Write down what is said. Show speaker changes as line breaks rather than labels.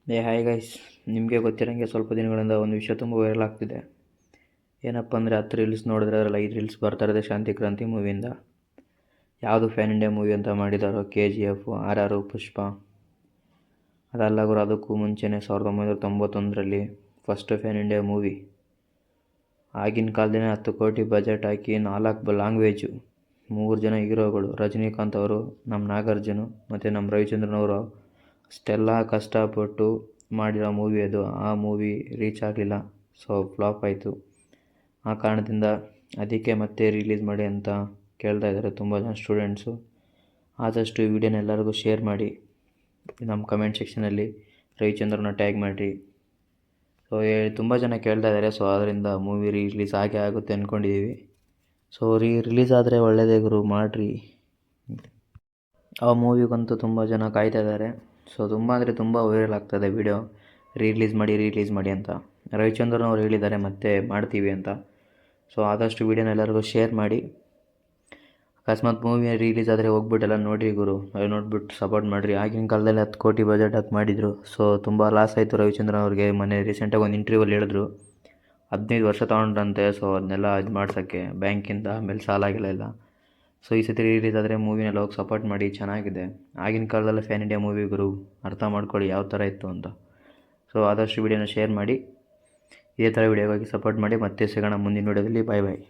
Hi guys, ನಿಮಗೆ ಗೊತ್ತಿರೋಂಗೆ ಸ್ವಲ್ಪ ದಿನಗಳಿಂದ ಒಂದು ವಿಷಯ ತುಂಬ ವೈರಲ್ ಆಗ್ತಿದೆ. ಏನಪ್ಪ ಅಂದರೆ 10 ರೀಲ್ಸ್ ನೋಡಿದ್ರೆ ಅದರಲ್ಲಿ 5 ರೀಲ್ಸ್ ಬರ್ತಾ ಇರೋದೇ ಶಾಂತಿ ಕ್ರಾಂತಿ ಮೂವಿಯಿಂದ. ಯಾವುದು ಫ್ಯಾನ್ ಇಂಡಿಯಾ ಮೂವಿ ಅಂತ ಮಾಡಿದಾರೋ, KGF, RR, ಪುಷ್ಪ. ಅದಲ್ಲ ಗುರು, ಅದಕ್ಕೂ ಮುಂಚೆನೇ 1991ರಲ್ಲಿ ಫಸ್ಟ್ ಫ್ಯಾನ್ ಇಂಡಿಯಾ ಮೂವಿ. ಆಗಿನ ಕಾಲದಲ್ಲಿ 10 ಕೋಟಿ ಬಜೆಟ್ ಹಾಕಿ 4 ಲ್ಯಾಂಗ್ವೇಜು, 3 ಜನ ಹೀರೋಗಳು, ರಜನಿಕಾಂತ್ ಅವರು, ನಮ್ಮ ನಾಗಾರ್ಜುನ ಮತ್ತು ನಮ್ಮ ರವಿಚಂದ್ರನ್ ಅವರು ಅಷ್ಟೆಲ್ಲ ಕಷ್ಟಪಟ್ಟು ಮಾಡಿರೋ ಮೂವಿ ಅದು. ಆ ಮೂವಿ ರೀಚ್ ಆಗಲಿಲ್ಲ, ಸೊ ಫ್ಲಾಪ್ ಆಯಿತು. ಆ ಕಾರಣದಿಂದ ಅದಕ್ಕೆ ಮತ್ತೆ ರಿಲೀಸ್ ಮಾಡಿ ಅಂತ ಕೇಳ್ತಾ ಇದ್ದಾರೆ ತುಂಬ ಜನ ಸ್ಟೂಡೆಂಟ್ಸು. ಆದಷ್ಟು ಈ ವಿಡಿಯೋನ ಎಲ್ಲರಿಗೂ ಶೇರ್ ಮಾಡಿ, ನಮ್ಮ ಕಮೆಂಟ್ ಸೆಕ್ಷನಲ್ಲಿ ರವಿಚಂದ್ರನ ಟ್ಯಾಗ್ ಮಾಡಿರಿ. ಸೊ ತುಂಬ ಜನ ಕೇಳ್ತಾ ಇದ್ದಾರೆ, ಸೊ ಅದರಿಂದ ಮೂವಿ ರಿಲೀಸ್ ಆಗೇ ಆಗುತ್ತೆ ಅಂದ್ಕೊಂಡಿದ್ದೀವಿ. ಸೊ ರಿಲೀಸ್ ಆದರೆ ಒಳ್ಳೆಯದೇ ಗುರು, ಮಾಡಿರಿ. ಆ ಮೂವಿಗಂತೂ ತುಂಬ ಜನ ಕಾಯ್ತಾ ಇದ್ದಾರೆ. ಸೊ ತುಂಬ ಅಂದರೆ ತುಂಬ ವೈರಲ್ ಆಗ್ತಾಯಿದೆ ವಿಡಿಯೋ, ರಿಲೀಸ್ ಮಾಡಿ ಅಂತ. ರವಿಚಂದ್ರನ್ ಅವರು ಹೇಳಿದ್ದಾರೆ ಮತ್ತೆ ಮಾಡ್ತೀವಿ ಅಂತ. ಸೊ ಆದಷ್ಟು ವಿಡಿಯೋನ ಎಲ್ಲರಿಗೂ ಶೇರ್ ಮಾಡಿ. ಅಕಸ್ಮಾತ್ ಮೂವಿ ರಿಲೀಸ್ ಆದರೆ ಹೋಗ್ಬಿಟ್ಟೆಲ್ಲ ನೋಡಿರಿ ಗುರು, ನೋಡ್ಬಿಟ್ಟು ಸಪೋರ್ಟ್ ಮಾಡಿರಿ. ಆಗಿನ ಕಾಲದಲ್ಲಿ 10 ಕೋಟಿ ಬಜೆಟ್ ಹಾಕಿ ಮಾಡಿದರು. ಸೊ ತುಂಬ ಲಾಸ್ ಆಯಿತು ರವಿಚಂದ್ರನ್ ಅವ್ರಿಗೆ. ಮೊನ್ನೆ ರೀಸೆಂಟಾಗಿ ಒಂದು ಇಂಟರ್ವ್ಯೂವಲ್ಲಿ ಹೇಳಿದ್ರು 15 ವರ್ಷ ತೊಗೊಂಡ್ರಂತೆ. ಸೊ ಅದನ್ನೆಲ್ಲ ಇದು ಮಾಡ್ಸೋಕ್ಕೆ ಬ್ಯಾಂಕಿಂದ, ಆಮೇಲೆ ಸಾಲ ಇಲ್ಲ. ಸೊ ಈ ಸತಿ ರಿಲೀಸ್ ಆದರೆ ಮೂವಿನೆಲ್ಲ ಹೋಗಿ ಸಪೋರ್ಟ್ ಮಾಡಿ, ಚೆನ್ನಾಗಿದೆ. ಆಗಿನ ಕಾಲದಲ್ಲಿ ಫ್ಯಾನ್ ಇಂಡಿಯಾ ಮೂವಿ ಗುರು, ಅರ್ಥ ಮಾಡ್ಕೊಳ್ಳಿ ಯಾವ ಥರ ಇತ್ತು ಅಂತ. ಸೊ ಆದಷ್ಟು ವಿಡಿಯೋನ ಶೇರ್ ಮಾಡಿ, ಇದೇ ಥರ ವಿಡಿಯೋಗಾಗಿ ಸಪೋರ್ಟ್ ಮಾಡಿ. ಮತ್ತೆ ಸಿಗೋಣ ಮುಂದಿನ ವಿಡಿಯೋದಲ್ಲಿ. ಬಾಯ್ ಬಾಯ್.